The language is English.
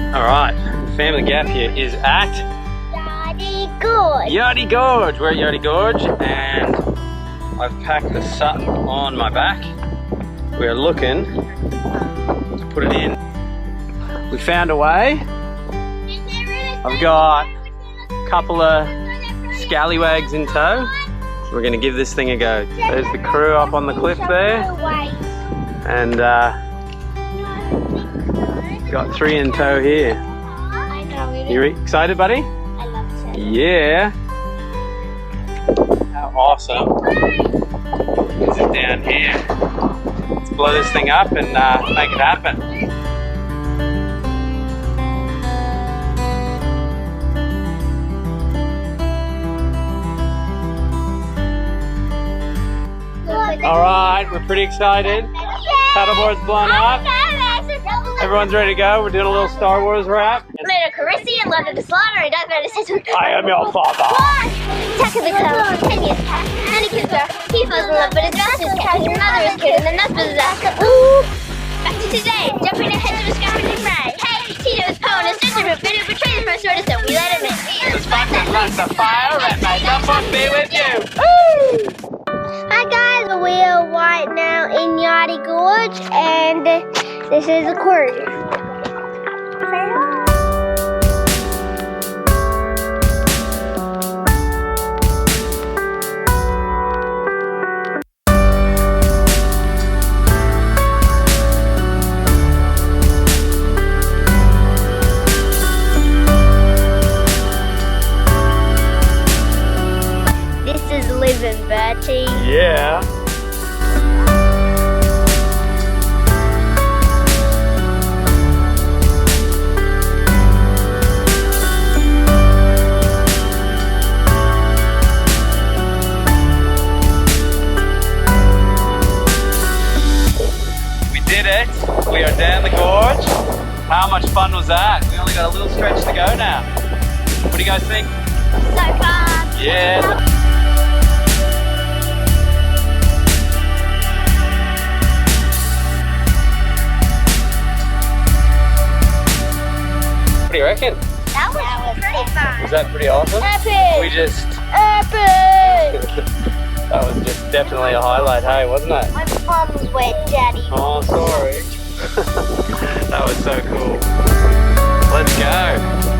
Alright, Family.Gap.Year is at Yardie Gorge. Yardie Gorge. We're at Yardie Gorge and I've packed the SUP on my back. We're looking to put it in. We found a way. I've got a couple of scallywags in tow. We're going to give this thing a go. There's the crew up on the cliff there. And got 3 in tow here. You excited, buddy? I love it. Yeah. How awesome is it down here? Let's blow this thing up and make it happen. Alright, we're pretty excited. Paddleboard's blown up. Everyone's ready to go. We're doing a little Star Wars rap. Little Carissy and London to Slaughter and Darth Vader says, I am your father. Attack of the Clones, 10 years past. And he kissed her. He falls in love, but his master's cat. His mother is killed, and then that's disaster. Ooh! Back to today, jumping ahead to the scavenger fray. Hey, Tito's Poe and his sister who video betrayed the first order, so we let him in. The sparkling lights of fire and may the force be with you. Hi guys, we are right now in Yardie Gorge, and this is a aquarium. This is living, Bertie. Yeah. We did it. We are down the gorge. How much fun was that? We only got a little stretch to go now. What do you guys think? So fun. Yeah. What do you reckon? That was pretty fun. Was that pretty awesome? Epic. We just... Epic. That was just definitely a highlight, hey, wasn't it? My bum's wet, Daddy. Oh, sorry. That was so cool. Let's go.